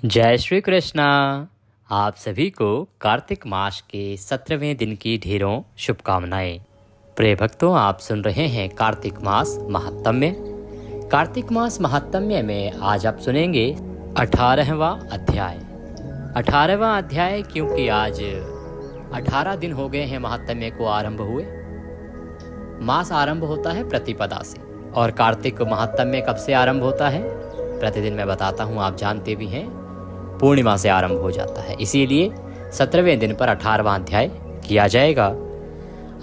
जय श्री कृष्णा। आप सभी को कार्तिक मास के 17वें दिन की ढेरों शुभकामनाएं। प्रिय भक्तों, आप सुन रहे हैं कार्तिक मास महात्म्य। कार्तिक मास महात्म्य में आज आप सुनेंगे 18वां अध्याय। 18वां अध्याय क्योंकि आज 18 दिन हो गए हैं महात्म्य को आरंभ हुए। मास आरंभ होता है प्रतिपदा से और कार्तिक महात्म्य कब से आरंभ होता है प्रतिदिन मैं बताता हूँ, आप जानते भी हैं। पूर्णिमा से आरंभ हो जाता है, इसीलिए 17वें दिन पर 18वां अध्याय किया जाएगा।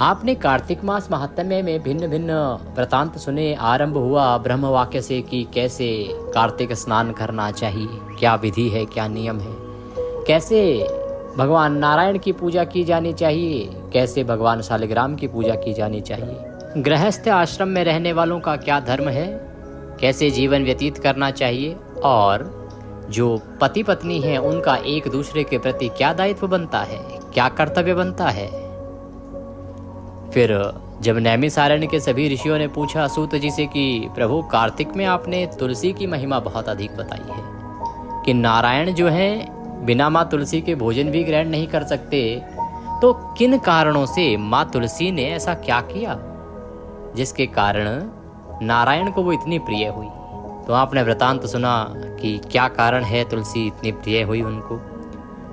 आपने कार्तिक मास महात्म्य में भिन्न भिन्न वृतांत सुने। आरंभ हुआ ब्रह्म वाक्य से कि कैसे कार्तिक स्नान करना चाहिए, क्या विधि है, क्या नियम है, कैसे भगवान नारायण की पूजा की जानी चाहिए, कैसे भगवान शालिग्राम की पूजा की जानी चाहिए, गृहस्थ आश्रम में रहने वालों का क्या धर्म है, कैसे जीवन व्यतीत करना चाहिए, और जो पति पत्नी हैं उनका एक दूसरे के प्रति क्या दायित्व बनता है, क्या कर्तव्य बनता है। फिर जब नैमिषारण्य के सभी ऋषियों ने पूछा सूत जी से कि प्रभु कार्तिक में आपने तुलसी की महिमा बहुत अधिक बताई है कि नारायण जो हैं बिना माँ तुलसी के भोजन भी ग्रहण नहीं कर सकते, तो किन कारणों से माँ तुलसी ने ऐसा क्या किया जिसके कारण नारायण को वो इतनी प्रिय हुई। तो आपने वृतांत सुना कि क्या कारण है तुलसी इतनी प्रिय हुई उनको,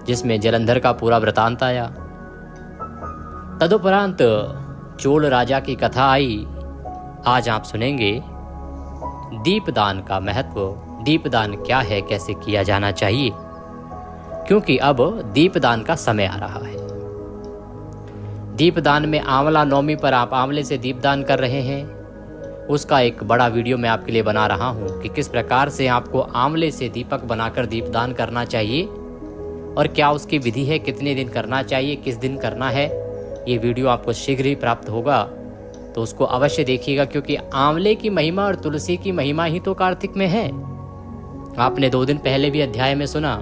जिसमें जलंधर का पूरा वृतांत आया। तदुपरांत चोल राजा की कथा आई। आज आप सुनेंगे दीपदान का महत्व, दीपदान क्या है, कैसे किया जाना चाहिए, क्योंकि अब दीपदान का समय आ रहा है। दीपदान में आंवला नवमी पर आप आंवले से दीपदान कर रहे हैं, उसका एक बड़ा वीडियो मैं आपके लिए बना रहा हूं कि किस प्रकार से आपको आंवले से दीपक बनाकर दीपदान करना चाहिए और क्या उसकी विधि है, कितने दिन करना चाहिए, किस दिन करना है। ये वीडियो आपको शीघ्र ही प्राप्त होगा, तो उसको अवश्य देखिएगा, क्योंकि आंवले की महिमा और तुलसी की महिमा ही तो कार्तिक में है। आपने 2 दिन पहले भी अध्याय में सुना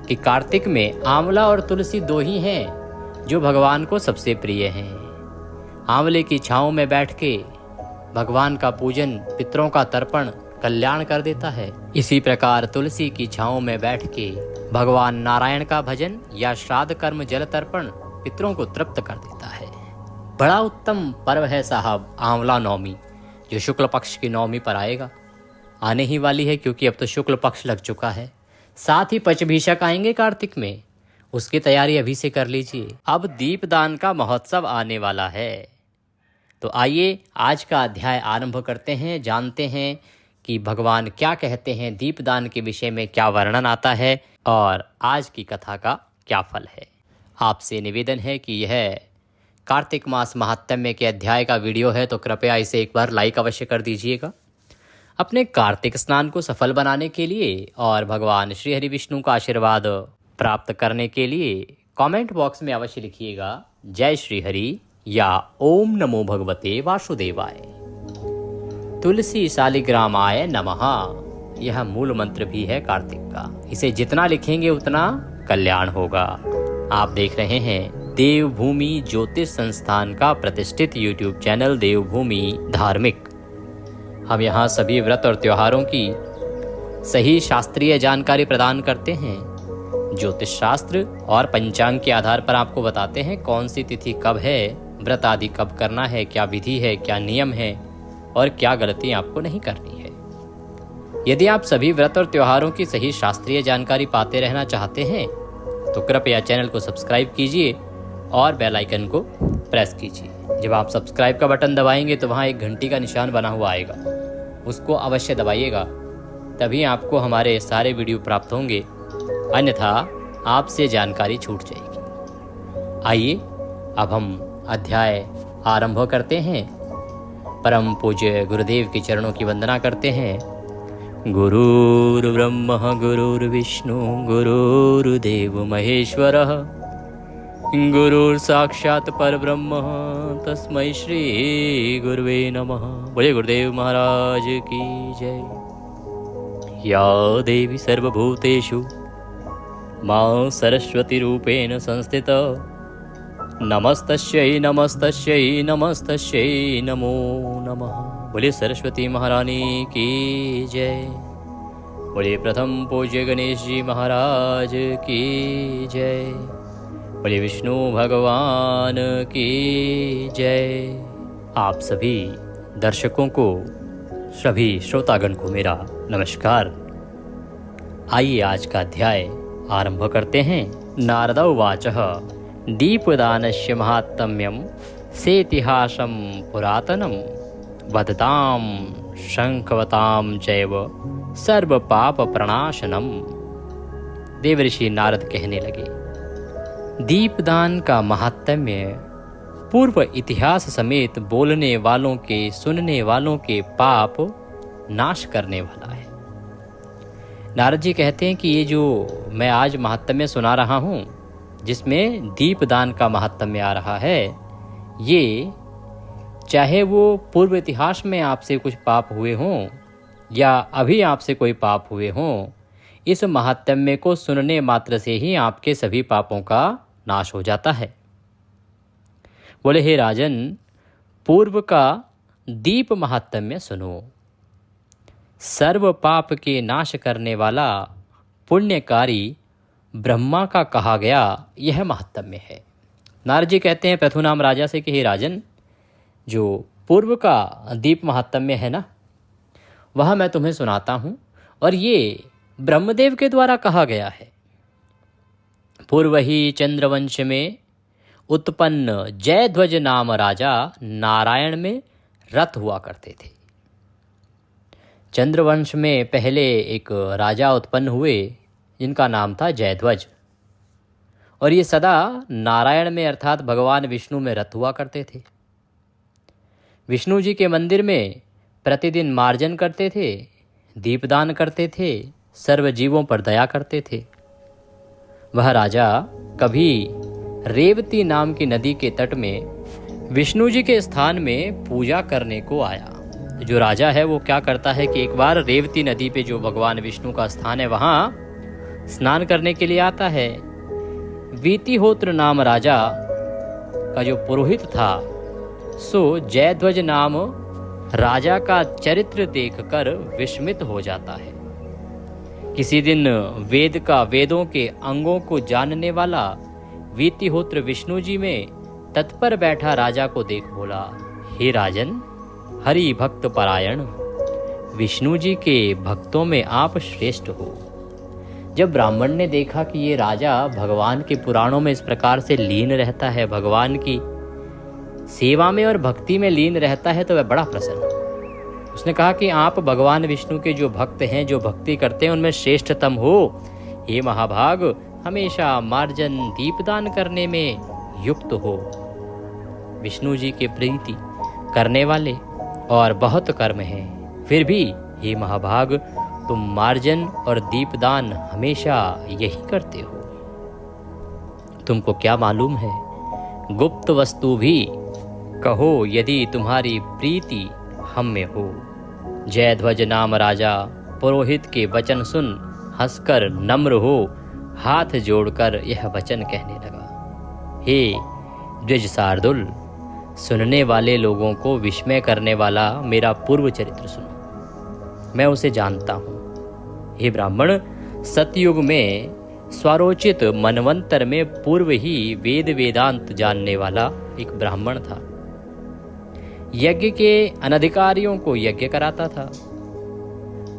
कि कार्तिक में आंवला और तुलसी 2 ही हैं जो भगवान को सबसे प्रिय हैं। आंवले की छांव में बैठ के भगवान का पूजन, पितरों का तर्पण कल्याण कर देता है। इसी प्रकार तुलसी की छांव में बैठ के भगवान नारायण का भजन या श्राद्ध कर्म जल तर्पण पितरों को तृप्त कर देता है। बड़ा उत्तम पर्व है साहब आंवला नवमी, जो शुक्ल पक्ष की नवमी पर आएगा, आने ही वाली है, क्योंकि अब तो शुक्ल पक्ष लग चुका है। साथ ही पचभीषक आएंगे कार्तिक में, उसकी तैयारी अभी से कर लीजिए। अब दीपदान का महोत्सव आने वाला है, तो आइए आज का अध्याय आरंभ करते हैं। जानते हैं कि भगवान क्या कहते हैं, दीपदान के विषय में क्या वर्णन आता है और आज की कथा का क्या फल है। आपसे निवेदन है कि यह कार्तिक मास महात्म्य के अध्याय का वीडियो है, तो कृपया इसे एक बार लाइक अवश्य कर दीजिएगा। अपने कार्तिक स्नान को सफल बनाने के लिए और भगवान श्री हरि विष्णु का आशीर्वाद प्राप्त करने के लिए कमेंट बॉक्स में अवश्य लिखिएगा जय श्री हरि या ओम नमो भगवते वासुदेवाय। तुलसी शालिग्रामाय नमः, यह मूल मंत्र भी है कार्तिक का। इसे जितना लिखेंगे उतना कल्याण होगा। आप देख रहे हैं देवभूमि ज्योतिष संस्थान का प्रतिष्ठित यूट्यूब चैनल देवभूमि धार्मिक। हम यहाँ सभी व्रत और त्योहारों की सही शास्त्रीय जानकारी प्रदान करते हैं। ज्योतिष शास्त्र और पंचांग के आधार पर आपको बताते हैं कौन सी तिथि कब है, व्रत आदि कब करना है, क्या विधि है, क्या नियम है और क्या गलती आपको नहीं करनी है। यदि आप सभी व्रत और त्योहारों की सही शास्त्रीय जानकारी पाते रहना चाहते हैं तो कृपया चैनल को सब्सक्राइब कीजिए और बेल आइकन को प्रेस कीजिए। जब आप सब्सक्राइब का बटन दबाएंगे तो वहाँ एक घंटी का निशान बना हुआ आएगा, उसको अवश्य दबाइएगा, तभी आपको हमारे सारे वीडियो प्राप्त होंगे, अन्यथा आपसे जानकारी छूट जाएगी। आइए अब हम अध्याय आरंभ करते हैं। परम पूज्य गुरुदेव के चरणों की वंदना करते हैं। गुरुर्ब्रह्म गुरुर्विष्णु गुरुर्देव महेश्वरः, गुरुर्साक्षात् परब्रह्म तस्मै श्री गुरुवे नमः। बोले गुरुदेव महाराज की जय। या देवी सर्वभूतेषु मां सरस्वती रूपेण संस्थिता, नमस्तस्यै नमस्तस्यै नमस्तस्यै नमो नमः। बोले सरस्वती महारानी की जय। बोलिए प्रथम पूज्य गणेश जी महाराज की जय। बोलिए विष्णु भगवान की जय। आप सभी दर्शकों को, सभी श्रोतागण को मेरा नमस्कार। आइए आज का अध्याय आरंभ करते हैं। नारद उवाचः दीपदानस्य महात्म्यं सेतिहासं पुरातनं वदतां शंखवतां चैव सर्व पाप प्रणाशनम। देवऋषि नारद कहने लगे, दीपदान का महात्म्य पूर्व इतिहास समेत बोलने वालों के, सुनने वालों के पाप नाश करने वाला है। नारद जी कहते हैं कि ये जो मैं आज महात्म्य सुना रहा हूँ, जिसमें दीपदान का महात्म्य आ रहा है, ये चाहे वो पूर्व इतिहास में आपसे कुछ पाप हुए हों या अभी आपसे कोई पाप हुए हों, इस महात्म्य को सुनने मात्र से ही आपके सभी पापों का नाश हो जाता है। बोले, हे राजन, पूर्व का दीप महात्म्य सुनो। सर्व पाप के नाश करने वाला पुण्यकारी ब्रह्मा का कहा गया यह महात्म्य है। नारद जी कहते हैं पृथुनाम राजा से कि हे राजन, जो पूर्व का दीप महात्म्य है ना, वह मैं तुम्हें सुनाता हूँ, और ये ब्रह्मदेव के द्वारा कहा गया है। पूर्व ही चंद्रवंश में उत्पन्न जयध्वज नाम राजा नारायण में रत हुआ करते थे। चंद्रवंश में पहले एक राजा उत्पन्न हुए जिनका नाम था जयध्वज, और ये सदा नारायण में अर्थात भगवान विष्णु में रत हुआ करते थे। विष्णु जी के मंदिर में प्रतिदिन मार्जन करते थे, दीपदान करते थे, सर्व जीवों पर दया करते थे। वह राजा कभी रेवती नाम की नदी के तट में विष्णु जी के स्थान में पूजा करने को आया। जो राजा है वो क्या करता है कि एक बार रेवती नदी पे जो भगवान विष्णु का स्थान है वहाँ स्नान करने के लिए आता है। वीतिहोत्र नाम राजा का जो पुरोहित था, सो जयध्वज नाम राजा का चरित्र देखकर विस्मित हो जाता है। किसी दिन वेदों के अंगों को जानने वाला वीतिहोत्र विष्णु जी में तत्पर बैठा राजा को देख बोला, हे राजन, हरि भक्त परायण, विष्णु जी के भक्तों में आप श्रेष्ठ हो। जब ब्राह्मण ने देखा कि ये राजा भगवान के पुराणों में इस प्रकार से लीन रहता है, भगवान की सेवा में और भक्ति में लीन रहता है, तो वह बड़ा प्रसन्न हो। उसने कहा कि आप भगवान विष्णु के जो भक्त हैं, जो भक्ति करते हैं, उनमें श्रेष्ठतम हो। हे महाभाग, हमेशा मार्जन दीपदान करने में युक्त हो। विष्णु जी के प्रीति करने वाले और बहुत कर्म हैं, फिर भी हे महाभाग, तुम मार्जन और दीपदान हमेशा यही करते हो। तुमको क्या मालूम है, गुप्त वस्तु भी कहो यदि तुम्हारी प्रीति हम में हो। जयध्वज नाम राजा पुरोहित के वचन सुन हंसकर नम्र हो हाथ जोड़कर यह वचन कहने लगा, हे द्विज शार्दुल, सुनने वाले लोगों को विस्मय करने वाला मेरा पूर्व चरित्र सुनो, मैं उसे जानता हूँ। हे ब्राह्मण, सतयुग में स्वरोचित मनवंतर में पूर्व ही वेद वेदांत जानने वाला एक ब्राह्मण था। यज्ञ के अनधिकारियों को यज्ञ कराता था।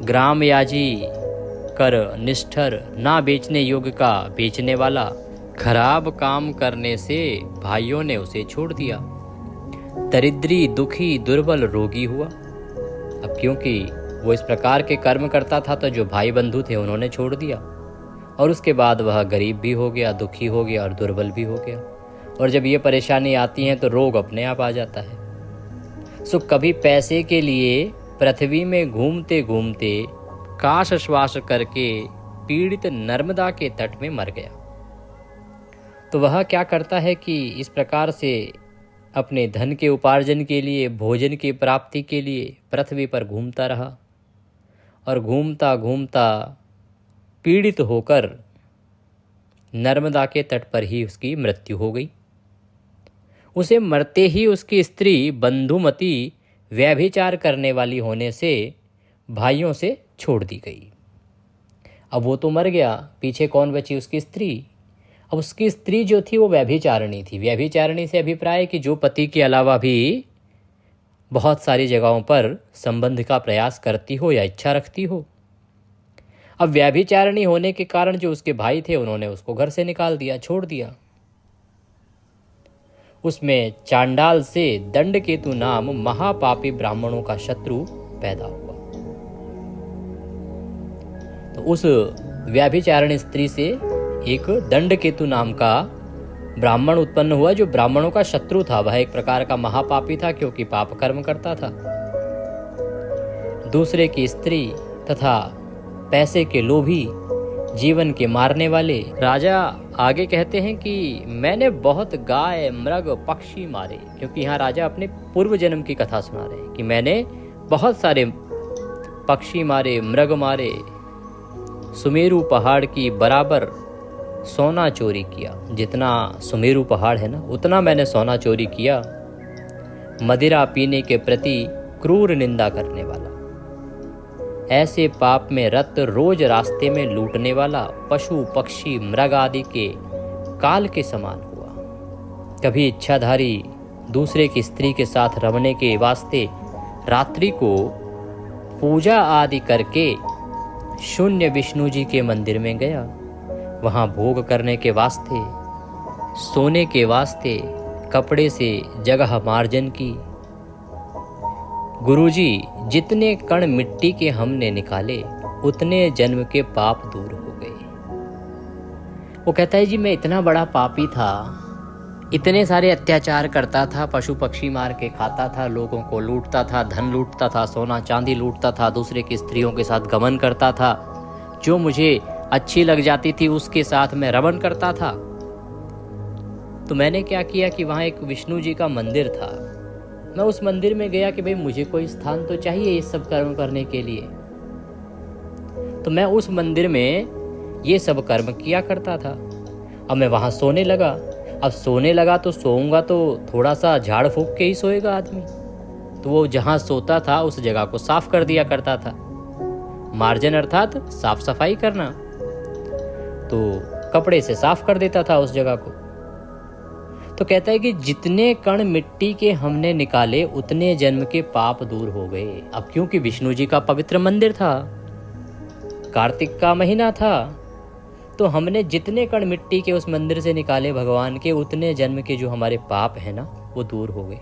ग्राम याजी कर निष्ठर ना बेचने योग्य का बेचने वाला, खराब काम करने से भाइयों ने उसे छोड़ दिया। दरिद्री, दुखी, दुर्बल, रोगी हुआ। अब क्योंकि वो इस प्रकार के कर्म करता था, तो जो भाई बंधु थे उन्होंने छोड़ दिया, और उसके बाद वह गरीब भी हो गया, दुखी हो गया और दुर्बल भी हो गया। और जब ये परेशानी आती है तो रोग अपने आप आ जाता है। सो कभी पैसे के लिए पृथ्वी में घूमते घूमते काश श्वास करके पीड़ित नर्मदा के तट में मर गया। तो वह क्या करता है कि इस प्रकार से अपने धन के उपार्जन के लिए, भोजन की प्राप्ति के लिए पृथ्वी पर घूमता रहा, और घूमता घूमता पीड़ित होकर नर्मदा के तट पर ही उसकी मृत्यु हो गई। उसे मरते ही उसकी स्त्री बंधुमती व्यभिचार करने वाली होने से भाइयों से छोड़ दी गई। अब वो तो मर गया, पीछे कौन बची? उसकी स्त्री। अब उसकी स्त्री जो थी वो व्यभिचारिणी थी। व्यभिचारिणी से अभिप्राय कि जो पति के अलावा भी बहुत सारी जगहों पर संबंध का प्रयास करती हो या इच्छा रखती हो। अब व्यभिचारिणी होने के कारण जो उसके भाई थे उन्होंने उसको घर से निकाल दिया, छोड़ दिया। उसमें चांडाल से दंडकेतु नाम महापापी ब्राह्मणों का शत्रु पैदा हुआ। तो उस व्यभिचारिणी स्त्री से एक दंडकेतु नाम का ब्राह्मण उत्पन्न हुआ, जो ब्राह्मणों का शत्रु था। वह एक प्रकार का महापापी था, क्योंकि पाप कर्म करता था। दूसरे की स्त्री तथा पैसे के लोभी, जीवन के मारने वाले। राजा आगे कहते हैं कि मैंने बहुत गाय, मृग, पक्षी मारे, क्योंकि यहाँ राजा अपने पूर्व जन्म की कथा सुना रहे हैं कि मैंने बहुत सारे पक्षी मारे, मृग मारे, सुमेरु पहाड़ की बराबर सोना चोरी किया। जितना सुमेरु पहाड़ है ना, उतना मैंने सोना चोरी किया। मदिरा पीने के प्रति क्रूर निंदा करने वाला, ऐसे पाप में रत, रोज रास्ते में लूटने वाला, पशु पक्षी मृग आदि के काल के समान हुआ। कभी इच्छाधारी दूसरे की स्त्री के साथ रमने के वास्ते रात्रि को पूजा आदि करके शून्य विष्णु जी के मंदिर में गया। वहां भोग करने के वास्ते, सोने के वास्ते कपड़े से जगह मार्जन की। गुरुजी, जितने कण मिट्टी के हमने निकाले उतने जन्म के पाप दूर हो गए। वो कहता है जी मैं इतना बड़ा पापी था, इतने सारे अत्याचार करता था, पशु पक्षी मार के खाता था, लोगों को लूटता था, धन लूटता था, सोना चांदी लूटता था, दूसरे की स्त्रियों के साथ गमन करता था, जो मुझे अच्छी लग जाती थी उसके साथ मैं रमण करता था। तो मैंने क्या किया कि वहाँ एक विष्णु जी का मंदिर था। मैं उस मंदिर में गया कि भाई मुझे कोई स्थान तो चाहिए ये सब कर्म करने के लिए। तो मैं उस मंदिर में ये सब कर्म किया करता था। अब मैं वहाँ सोने लगा। अब सोने लगा तो सोऊंगा तो थोड़ा सा झाड़ फूंक के ही सोएगा आदमी। तो वो जहाँ सोता था उस जगह को साफ कर दिया करता था। मार्जन अर्थात साफ सफाई करना। तो कपड़े से साफ कर देता था उस जगह को। तो कहता है कि जितने कण मिट्टी के हमने निकाले उतने जन्म के पाप दूर हो गए। अब क्योंकि विष्णु जी का पवित्र मंदिर था, कार्तिक का महीना था, तो हमने जितने कण मिट्टी के उस मंदिर से निकाले भगवान के, उतने जन्म के जो हमारे पाप है ना वो दूर हो गए।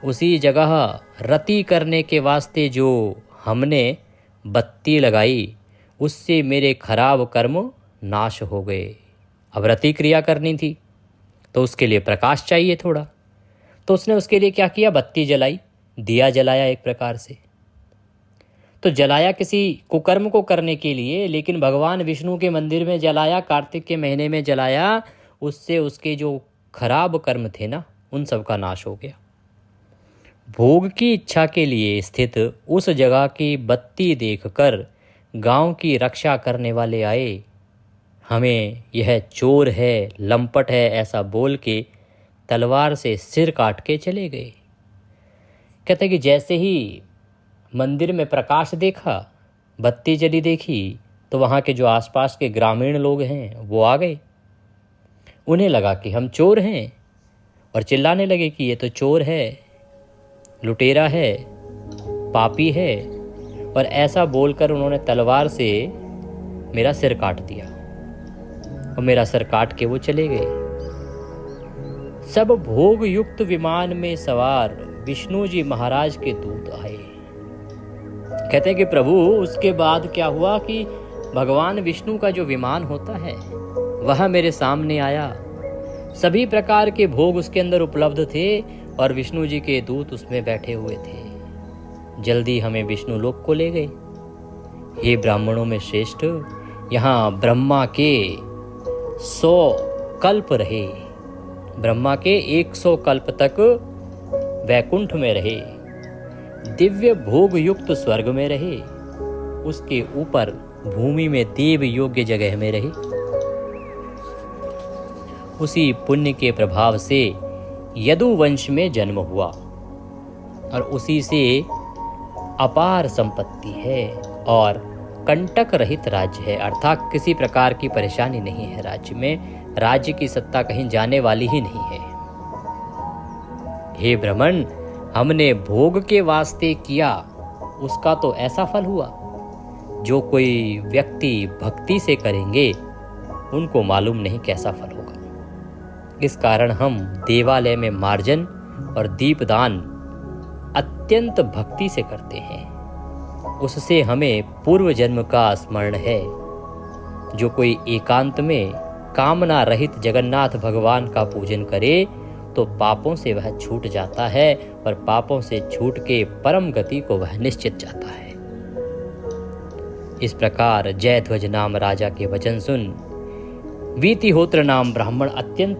उसी जगह रति करने के वास्ते जो हमने बत्ती लगाई उससे मेरे खराब कर्म नाश हो गए। अब रति क्रिया करनी थी तो उसके लिए प्रकाश चाहिए थोड़ा। तो उसने उसके लिए क्या किया? बत्ती जलाई, दिया जलाया एक प्रकार से। तो जलाया किसी कुकर्म को करने के लिए, लेकिन भगवान विष्णु के मंदिर में जलाया, कार्तिक के महीने में जलाया, उससे उसके जो खराब कर्म थे ना उन सब का नाश हो गया। भोग की इच्छा के लिए स्थित उस जगह की बत्ती देखकर गांव की रक्षा करने वाले आए। हमें यह चोर है, लंपट है ऐसा बोल के तलवार से सिर काट के चले गए। कहते कि जैसे ही मंदिर में प्रकाश देखा, बत्ती जली देखी, तो वहाँ के जो आसपास के ग्रामीण लोग हैं वो आ गए। उन्हें लगा कि हम चोर हैं और चिल्लाने लगे कि ये तो चोर है, लुटेरा है, पापी है। और ऐसा बोलकर उन्होंने तलवार से मेरा सिर काट दिया और मेरा सिर काट के वो चले गए। सब भोग युक्त विमान में सवार विष्णु जी महाराज के दूत आए। कहते हैं कि प्रभु उसके बाद क्या हुआ कि भगवान विष्णु का जो विमान होता है वह मेरे सामने आया। सभी प्रकार के भोग उसके अंदर उपलब्ध थे और विष्णु जी के दूत उसमें बैठे हुए थे। जल्दी हमें विष्णु लोक को ले गए। हे ब्राह्मणों में श्रेष्ठ, यहाँ ब्रह्मा के 100 कल्प रहे। ब्रह्मा के 100 कल्प तक वैकुंठ में रहे, दिव्य भोग युक्त स्वर्ग में रहे, उसके ऊपर भूमि में देव योग्य जगह में रहे। उसी पुण्य के प्रभाव से यदु वंश में जन्म हुआ और उसी से अपार संपत्ति है और कंटक रहित राज्य है, अर्थात किसी प्रकार की परेशानी नहीं है राज्य में। राज्य की सत्ता कहीं जाने वाली ही नहीं है। हे ब्राह्मण, हमने भोग के वास्ते किया, उसका तो ऐसा फल हुआ। जो कोई व्यक्ति भक्ति से करेंगे उनको मालूम नहीं कैसा फल होगा। इस कारण हम देवालय में मार्जन और दीपदान अत्यंत भक्ति से करते हैं। उससे हमें पूर्व जन्म का स्मरण है। जो कोई एकांत में कामना रहित जगन्नाथ भगवान का पूजन करे तो पापों से वह छूट जाता है और पापों से छूट के परम गति को वह निश्चित जाता है। इस प्रकार जयध्वज नाम राजा के वचन सुन वीतिहोत्र नाम ब्राह्मण अत्यंत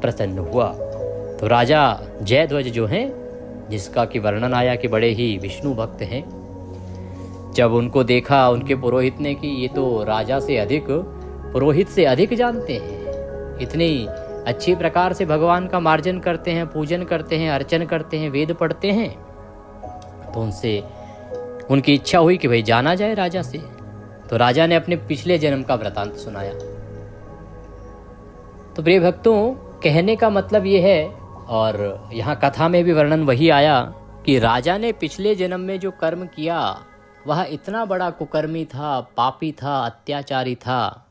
प्रसन्न हुआ। तो राजा जयध्वज जो हैं, जिसका कि वर्णन आया कि बड़े ही विष्णु भक्त हैं, जब उनको देखा उनके पुरोहित ने कि ये तो राजा से अधिक, पुरोहित से अधिक जानते हैं, इतनी अच्छी प्रकार से भगवान का मार्जन करते हैं, पूजन करते हैं, अर्चन करते हैं, वेद पढ़ते हैं, तो उनसे उनकी इच्छा हुई कि भाई जाना जाए राजा से। तो राजा ने अपने पिछले जन्म का वृतांत सुनाया। तो प्रिय भक्तों, कहने का मतलब ये है, और यहाँ कथा में भी वर्णन वही आया कि राजा ने पिछले जन्म में जो कर्म किया वह इतना बड़ा कुकर्मी था, पापी था, अत्याचारी था।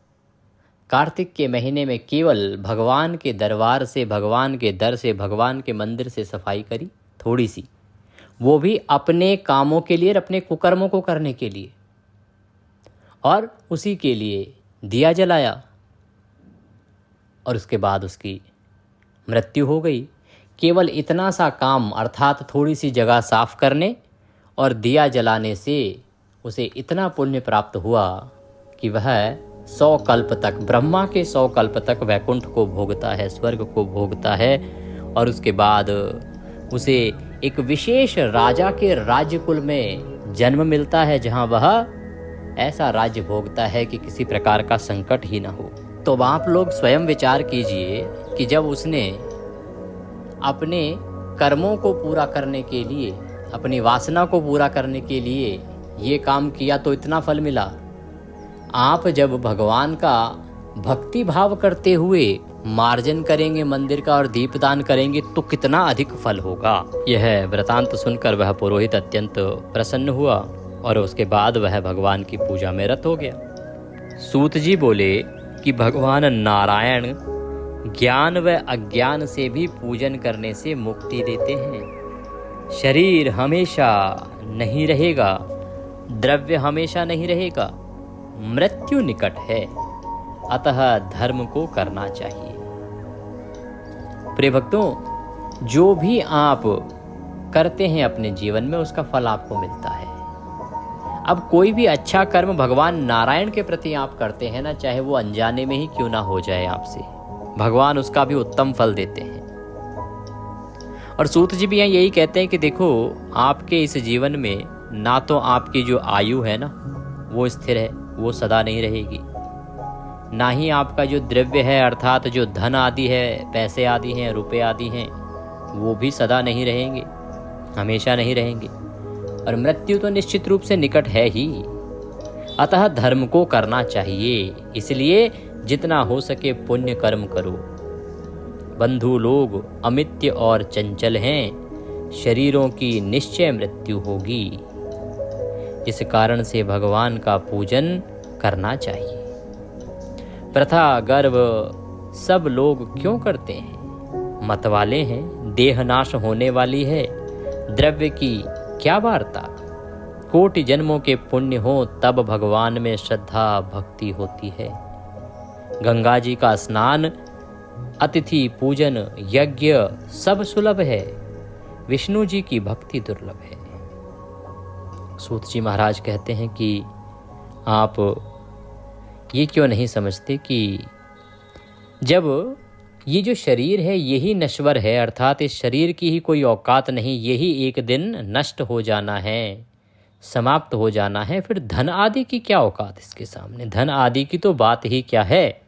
कार्तिक के महीने में केवल भगवान के दरबार से, भगवान के दर से, भगवान के मंदिर से सफाई करी थोड़ी सी, वो भी अपने कामों के लिए, अपने कुकर्मों को करने के लिए, और उसी के लिए दिया जलाया और उसके बाद उसकी मृत्यु हो गई। केवल इतना सा काम, अर्थात थोड़ी सी जगह साफ करने और दिया जलाने से उसे इतना पुण्य प्राप्त हुआ कि वह 100 कल्प तक, ब्रह्मा के 100 कल्प तक वैकुंठ को भोगता है, स्वर्ग को भोगता है। और उसके बाद उसे एक विशेष राजा के राज्य कुल में जन्म मिलता है, जहां वह ऐसा राज्य भोगता है कि किसी प्रकार का संकट ही ना हो। तो आप लोग स्वयं विचार कीजिए कि जब उसने अपने कर्मों को पूरा करने के लिए, अपनी वासना को पूरा करने के लिए ये काम किया तो इतना फल मिला। आप जब भगवान का भक्ति भाव करते हुए मार्जन करेंगे मंदिर का और दीपदान करेंगे तो कितना अधिक फल होगा। यह वृतांत सुनकर वह पुरोहित अत्यंत प्रसन्न हुआ और उसके बाद वह भगवान की पूजा में रत हो गया। सूत जी बोले कि भगवान नारायण ज्ञान व अज्ञान से भी पूजन करने से मुक्ति देते हैं। शरीर हमेशा नहीं रहेगा, द्रव्य हमेशा नहीं रहेगा, मृत्यु निकट है, अतः धर्म को करना चाहिए। प्रिय भक्तों, जो भी आप करते हैं अपने जीवन में उसका फल आपको मिलता है। अब कोई भी अच्छा कर्म भगवान नारायण के प्रति आप करते हैं ना, चाहे वो अनजाने में ही क्यों ना हो जाए आपसे, भगवान उसका भी उत्तम फल देते हैं। और सूत जी भी यही कहते हैं कि देखो, आपके इस जीवन में ना तो आपकी जो आयु है ना वो स्थिर है, वो सदा नहीं रहेगी, ना ही आपका जो द्रव्य है, अर्थात जो धन आदि है, पैसे आदि हैं, रुपए आदि हैं, वो भी सदा नहीं रहेंगे, हमेशा नहीं रहेंगे। और मृत्यु तो निश्चित रूप से निकट है ही, अतः धर्म को करना चाहिए। इसलिए जितना हो सके पुण्य कर्म करो। बंधु लोग अमित्य और चंचल हैं, शरीरों की निश्चय मृत्यु होगी। इस कारण से भगवान का पूजन करना चाहिए। प्रथा गर्व सब लोग क्यों करते हैं? मतवाले हैं, देह नाश होने वाली है, द्रव्य की क्या वार्ता। कोटि जन्मों के पुण्य हो तब भगवान में श्रद्धा भक्ति होती है। गंगा जी का स्नान, अतिथि पूजन, यज्ञ सब सुलभ है, विष्णु जी की भक्ति दुर्लभ है। सूत जी महाराज कहते हैं कि आप ये क्यों नहीं समझते कि जब ये जो शरीर है यही नश्वर है, अर्थात इस शरीर की ही कोई औकात नहीं, यही एक दिन नष्ट हो जाना है, समाप्त हो जाना है, फिर धन आदि की क्या औकात इसके सामने। धन आदि की तो बात ही क्या है।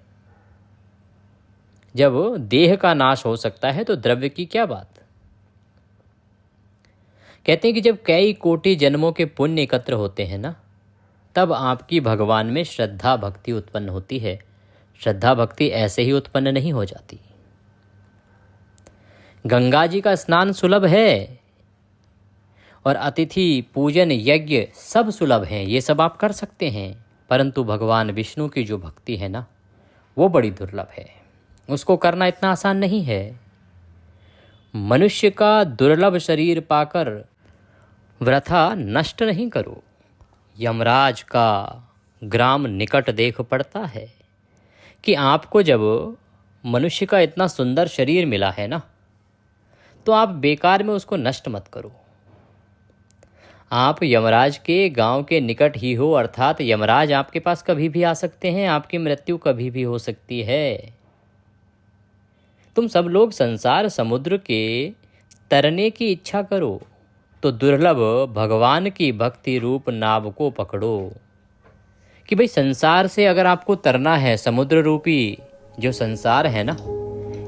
जब देह का नाश हो सकता है तो द्रव्य की क्या बात। कहते हैं कि जब कई कोटि जन्मों के पुण्य एकत्र होते हैं ना, तब आपकी भगवान में श्रद्धा भक्ति उत्पन्न होती है। श्रद्धा भक्ति ऐसे ही उत्पन्न नहीं हो जाती। गंगा जी का स्नान सुलभ है और अतिथि पूजन यज्ञ सब सुलभ हैं, ये सब आप कर सकते हैं, परंतु भगवान विष्णु की जो भक्ति है ना, वो बड़ी दुर्लभ है। उसको करना इतना आसान नहीं है। मनुष्य का दुर्लभ शरीर पाकर वृथा नष्ट नहीं करो। यमराज का ग्राम निकट देख पड़ता है कि आपको जब मनुष्य का इतना सुंदर शरीर मिला है ना, तो आप बेकार में उसको नष्ट मत करो। आप यमराज के गांव के निकट ही हो, अर्थात यमराज आपके पास कभी भी आ सकते हैं, आपकी मृत्यु कभी भी हो सकती है। तुम सब लोग संसार समुद्र के तरने की इच्छा करो तो दुर्लभ भगवान की भक्ति रूप नाव को पकड़ो। कि भाई संसार से अगर आपको तरना है, समुद्र रूपी जो संसार है ना,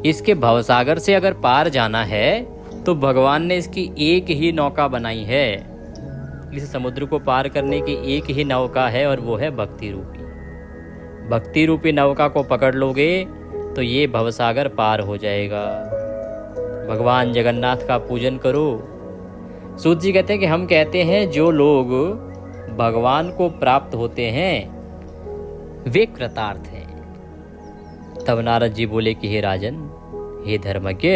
इसके भवसागर से अगर पार जाना है तो भगवान ने इसकी एक ही नौका बनाई है। इस समुद्र को पार करने की एक ही नौका है और वो है भक्ति रूपी। भक्ति रूपी नौका को पकड़ लोगे तो ये भवसागर पार हो जाएगा। भगवान जगन्नाथ का पूजन करो। सूत जी कहते हैं कि हम कहते हैं जो लोग भगवान को प्राप्त होते हैं वे कृतार्थ हैं। तब नारद जी बोले कि हे राजन, हे धर्मज्ञ,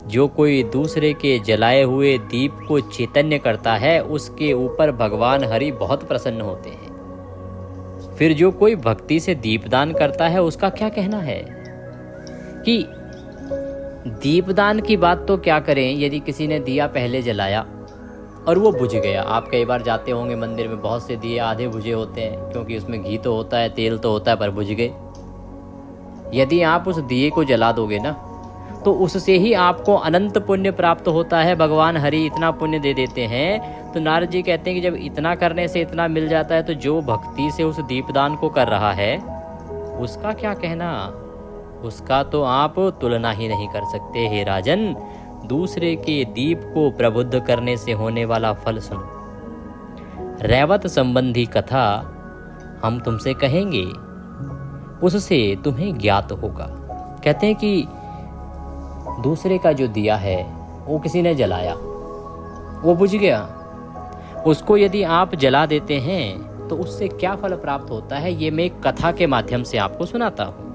जो कोई दूसरे के जलाए हुए दीप को चैतन्य करता है उसके ऊपर भगवान हरि बहुत प्रसन्न होते हैं। फिर जो कोई भक्ति से दीपदान करता है उसका क्या कहना है कि दीपदान की बात तो क्या करें, यदि किसी ने दिया पहले जलाया और वो बुझ गया। आप कई बार जाते होंगे मंदिर में, बहुत से दिए आधे बुझे होते हैं क्योंकि उसमें घी तो होता है, तेल तो होता है, पर बुझ गए। यदि आप उस दिए को जला दोगे ना तो उससे ही आपको अनंत पुण्य प्राप्त होता है। भगवान हरि इतना पुण्य दे देते हैं। तो नारद जी कहते हैं कि जब इतना करने से इतना मिल जाता है तो जो भक्ति से उस दीपदान को कर रहा है उसका क्या कहना, उसका तो आप तुलना ही नहीं कर सकते। हे राजन, दूसरे के दीप को प्रबुद्ध करने से होने वाला फल सुनो। रैवत संबंधी कथा हम तुमसे कहेंगे, उससे तुम्हें ज्ञात होगा। कहते हैं कि दूसरे का जो दिया है वो किसी ने जलाया, वो बुझ गया, उसको यदि आप जला देते हैं तो उससे क्या फल प्राप्त होता है, ये मैं एक कथा के माध्यम से आपको सुनाता हूँ।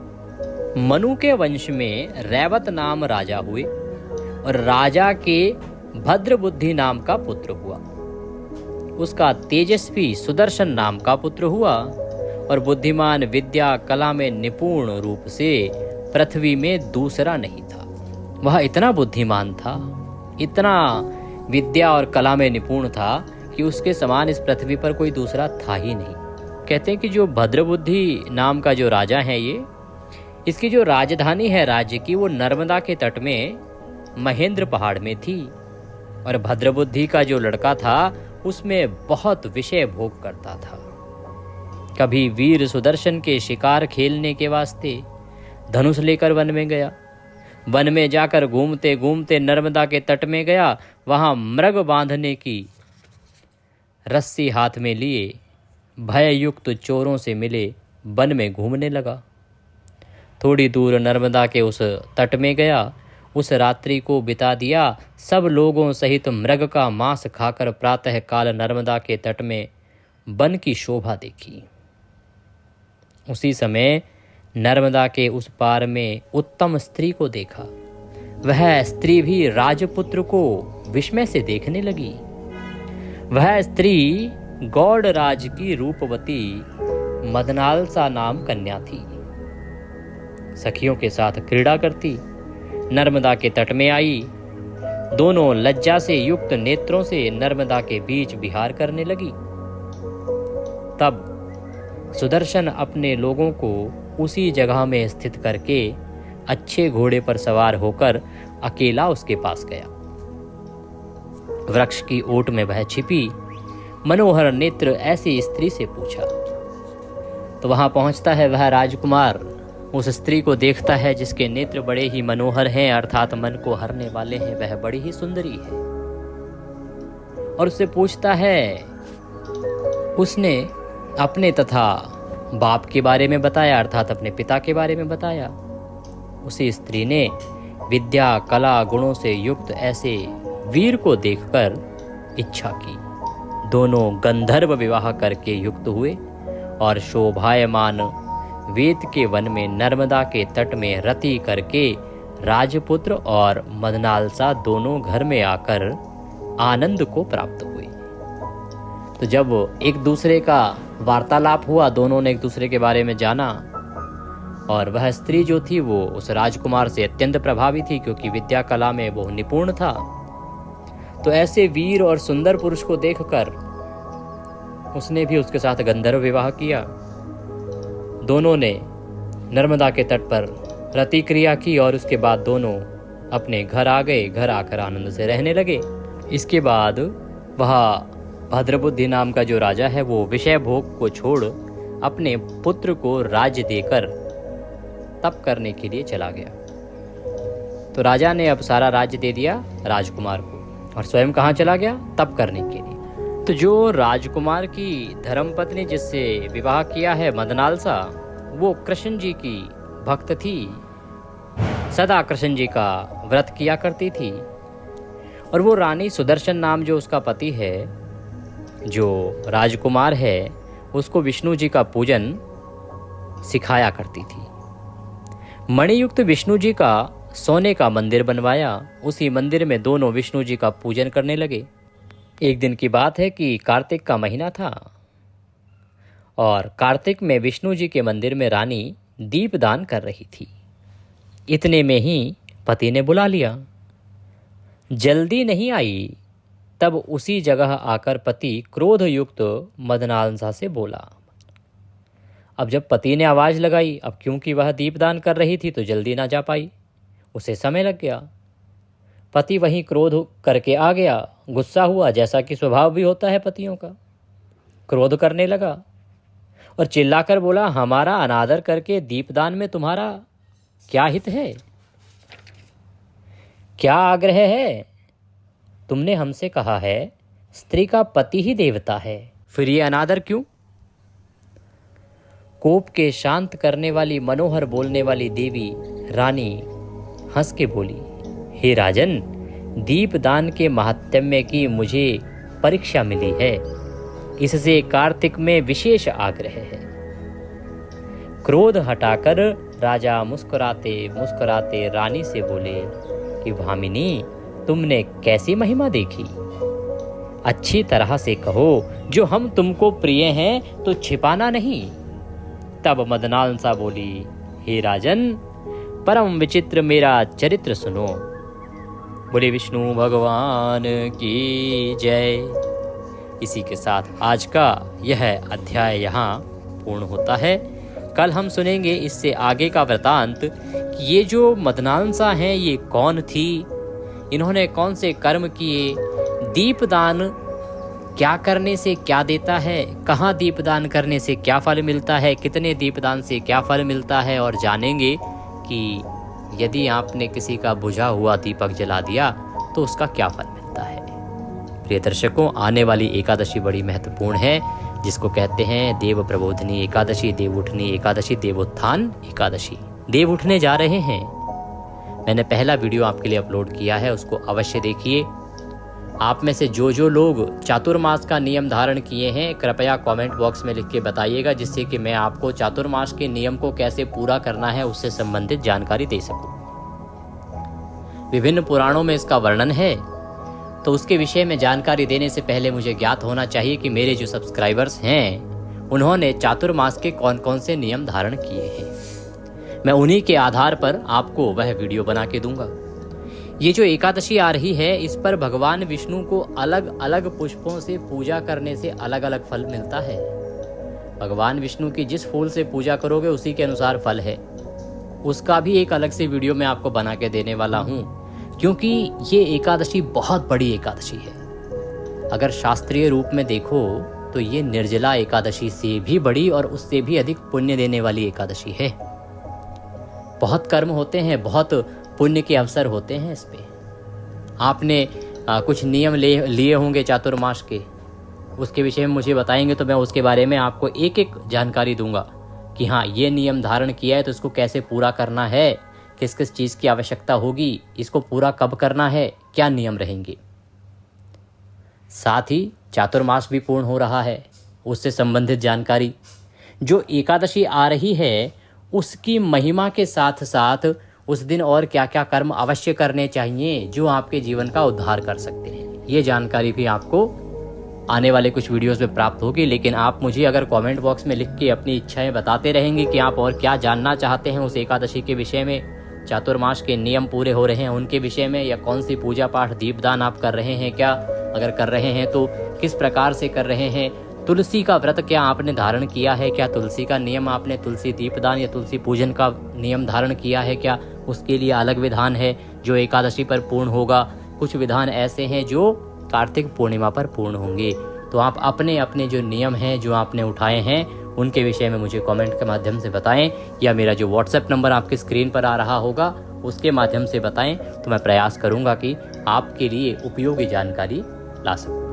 मनु के वंश में रैवत नाम राजा हुए और राजा के भद्रबुद्धि नाम का पुत्र हुआ। उसका तेजस्वी सुदर्शन नाम का पुत्र हुआ और बुद्धिमान विद्या कला में निपुण रूप से पृथ्वी में दूसरा नहीं था। वह इतना बुद्धिमान था, इतना विद्या और कला में निपुण था कि उसके समान इस पृथ्वी पर कोई दूसरा था ही नहीं। कहते हैं कि जो भद्रबुद्धि नाम का जो राजा है, ये इसकी जो राजधानी है राज्य की, वो नर्मदा के तट में महेंद्र पहाड़ में थी। और भद्रबुद्धि का जो लड़का था उसमें बहुत विषय भोग करता था। कभी वीर सुदर्शन के शिकार खेलने के वास्ते धनुष लेकर वन में गया। वन में जाकर घूमते घूमते नर्मदा के तट में गया। वहां मृग बांधने की रस्सी हाथ में लिए भययुक्त चोरों से मिले वन में घूमने लगा। थोड़ी दूर नर्मदा के उस तट में गया, उस रात्रि को बिता दिया। सब लोगों सहित मृग का मांस खाकर प्रातः काल नर्मदा के तट में वन की शोभा देखी। उसी समय नर्मदा के उस पार में उत्तम स्त्री को देखा। वह स्त्री भी राजपुत्र को विस्मय से देखने लगी। वह स्त्री गौड़ राज की रूपवती मदनालसा नाम कन्या थी। सखियों के साथ क्रीड़ा करती नर्मदा के तट में आई। दोनों लज्जा से युक्त नेत्रों से नर्मदा के बीच विहार करने लगी। तब सुदर्शन अपने लोगों को उसी जगह में स्थित करके अच्छे घोड़े पर सवार होकर अकेला उसके पास गया। वृक्ष की ओट में वह छिपी मनोहर नेत्र ऐसी स्त्री से पूछा। तो वहां पहुंचता है वह राजकुमार, उस स्त्री को देखता है जिसके नेत्र बड़े ही मनोहर हैं, अर्थात मन को हरने वाले हैं। वह बड़ी ही सुंदरी है और उससे पूछता है, उसने अपने तथा बाप के बारे में बताया, अर्थात अपने पिता के बारे में बताया। उसी स्त्री ने विद्या कला गुणों से युक्त ऐसे वीर को देखकर इच्छा की। दोनों गंधर्व विवाह करके युक्त हुए और शोभायमान वेद के वन में नर्मदा के तट में रति करके राजपुत्र और मदनालसा दोनों घर में आकर आनंद को प्राप्त हुए। तो जब एक दूसरे का वार्तालाप हुआ, दोनों ने एक दूसरे के बारे में जाना, और वह स्त्री जो थी वो उस राजकुमार से अत्यंत प्रभावित थी, क्योंकि विद्या कला में वो निपुण था। तो ऐसे वीर और सुंदर पुरुष को देखकर उसने भी उसके साथ गंधर्व विवाह किया। दोनों ने नर्मदा के तट पर रति क्रिया की और उसके बाद दोनों अपने घर आ गए। घर आकर आनंद से रहने लगे। इसके बाद वह भद्रबुद्धि नाम का जो राजा है वो विषय भोग को छोड़ अपने पुत्र को राज्य देकर तप करने के लिए चला गया। तो राजा ने अब सारा राज्य दे दिया राजकुमार को, और स्वयं कहाँ चला गया? तप करने के लिए। तो जो राजकुमार की धर्मपत्नी जिससे विवाह किया है मदनालसा, वो कृष्ण जी की भक्त थी, सदा कृष्ण जी का व्रत किया करती थी। और वो रानी सुदर्शन नाम जो उसका पति है, जो राजकुमार है, उसको विष्णु जी का पूजन सिखाया करती थी। मणियुक्त विष्णु जी का सोने का मंदिर बनवाया। उसी मंदिर में दोनों विष्णु जी का पूजन करने लगे। एक दिन की बात है कि कार्तिक का महीना था, और कार्तिक में विष्णु जी के मंदिर में रानी दीपदान कर रही थी। इतने में ही पति ने बुला लिया। जल्दी नहीं आई, तब उसी जगह आकर पति क्रोध युक्त मदनालसा से बोला। अब जब पति ने आवाज लगाई, अब क्योंकि वह दीपदान कर रही थी तो जल्दी ना जा पाई, उसे समय लग गया। पति वहीं क्रोध करके आ गया, गुस्सा हुआ, जैसा कि स्वभाव भी होता है पतियों का। क्रोध करने लगा और चिल्लाकर बोला, हमारा अनादर करके दीपदान में तुम्हारा क्या हित है? क्या आग्रह है? तुमने हमसे कहा है स्त्री का पति ही देवता है, फिर ये अनादर क्यों? कोप के शांत करने वाली मनोहर बोलने वाली देवी रानी हंस के बोली, हे राजन, दीपदान के महात्म्य की मुझे परीक्षा मिली है, इससे कार्तिक में विशेष आग्रह है। क्रोध हटाकर राजा मुस्कुराते मुस्कुराते रानी से बोले कि भामिनी, तुमने कैसी महिमा देखी? अच्छी तरह से कहो, जो हम तुमको प्रिय हैं तो छिपाना नहीं। तब मदनालसा बोली, हे राजन, परम विचित्र मेरा चरित्र सुनो। बोले विष्णु भगवान की जय। इसी के साथ आज का यह अध्याय यहाँ पूर्ण होता है। कल हम सुनेंगे इससे आगे का वृतांत कि ये जो मदनालसा हैं ये कौन थी, इन्होंने कौन से कर्म किए, दीपदान क्या करने से क्या देता है, कहाँ दीपदान करने से क्या फल मिलता है, कितने दीपदान से क्या फल मिलता है, और जानेंगे कि यदि आपने किसी का बुझा हुआ दीपक जला दिया तो उसका क्या फल मिलता है। प्रिय दर्शकों, आने वाली एकादशी बड़ी महत्वपूर्ण है, जिसको कहते हैं देव प्रबोधनी एकादशी, देव उठनी एकादशी, देवोत्थान एकादशी। देव उठने जा रहे हैं। मैंने पहला वीडियो आपके लिए अपलोड किया है, उसको अवश्य देखिए। आप में से जो लोग चातुर्मास का नियम धारण किए हैं, कृपया कमेंट बॉक्स में लिख के बताइएगा, जिससे कि मैं आपको चातुर्मास के नियम को कैसे पूरा करना है उससे संबंधित जानकारी दे सकूं। विभिन्न पुराणों में इसका वर्णन है, तो उसके विषय में जानकारी देने से पहले मुझे ज्ञात होना चाहिए कि मेरे जो सब्सक्राइबर्स हैं उन्होंने चातुर्मास के कौन कौन से नियम धारण किए हैं। मैं उन्हीं के आधार पर आपको वह वीडियो बना के दूंगा। ये जो एकादशी आ रही है, इस पर भगवान विष्णु को अलग अलग पुष्पों से पूजा करने से अलग अलग फल मिलता है। भगवान विष्णु की जिस फूल से पूजा करोगे उसी के अनुसार फल है। उसका भी एक अलग से वीडियो मैं आपको बना के देने वाला हूँ, क्योंकि ये एकादशी बहुत बड़ी एकादशी है। अगर शास्त्रीय रूप में देखो तो ये निर्जला एकादशी से भी बड़ी और उससे भी अधिक पुण्य देने वाली एकादशी है। बहुत कर्म होते हैं, बहुत पुण्य के अवसर होते हैं इस पे। आपने कुछ नियम लिए होंगे चातुर्मास के, उसके विषय में मुझे बताएंगे तो मैं उसके बारे में आपको एक एक जानकारी दूंगा कि हाँ, ये नियम धारण किया है तो इसको कैसे पूरा करना है, किस किस चीज़ की आवश्यकता होगी, इसको पूरा कब करना है, क्या नियम रहेंगे। साथ ही चातुर्मास भी पूर्ण हो रहा है, उससे संबंधित जानकारी, जो एकादशी आ रही है उसकी महिमा के साथ साथ उस दिन और क्या क्या कर्म अवश्य करने चाहिए जो आपके जीवन का उद्धार कर सकते हैं, ये जानकारी भी आपको आने वाले कुछ वीडियोस में प्राप्त होगी। लेकिन आप मुझे अगर कमेंट बॉक्स में लिख के अपनी इच्छाएं बताते रहेंगे कि आप और क्या जानना चाहते हैं उस एकादशी के विषय में, चातुर्मास के नियम पूरे हो रहे हैं उनके विषय में, या कौन सी पूजा पाठ दीपदान आप कर रहे हैं, क्या अगर कर रहे हैं तो किस प्रकार से कर रहे हैं, तुलसी का व्रत क्या आपने धारण किया है, क्या तुलसी का नियम आपने तुलसी दीपदान या तुलसी पूजन का नियम धारण किया है, क्या उसके लिए अलग विधान है जो एकादशी पर पूर्ण होगा। कुछ विधान ऐसे हैं जो कार्तिक पूर्णिमा पर पूर्ण होंगे। तो आप अपने अपने जो नियम हैं जो आपने उठाए हैं उनके विषय में मुझे कमेंट के माध्यम से बताएं, या मेरा जो व्हाट्सएप नंबर आपकी स्क्रीन पर आ रहा होगा उसके माध्यम से बताएं, तो मैं प्रयास करूंगा कि आपके लिए उपयोगी जानकारी ला सकूं।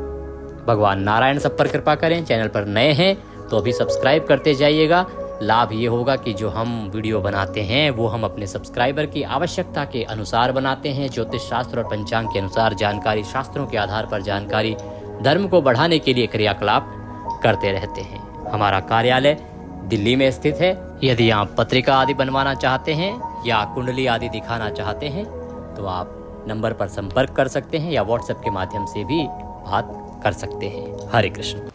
भगवान नारायण सब पर कृपा करें। चैनल पर नए हैं तो अभी सब्सक्राइब करते जाइएगा। लाभ ये होगा कि जो हम वीडियो बनाते हैं वो हम अपने सब्सक्राइबर की आवश्यकता के अनुसार बनाते हैं। ज्योतिष शास्त्र और पंचांग के अनुसार जानकारी, शास्त्रों के आधार पर जानकारी, धर्म को बढ़ाने के लिए क्रियाकलाप करते रहते हैं। हमारा कार्यालय दिल्ली में स्थित है। यदि आप पत्रिका आदि बनवाना चाहते हैं या कुंडली आदि दिखाना चाहते हैं तो आप नंबर पर संपर्क कर सकते हैं या व्हाट्सएप के माध्यम से भी बात कर सकते हैं। हरे कृष्ण।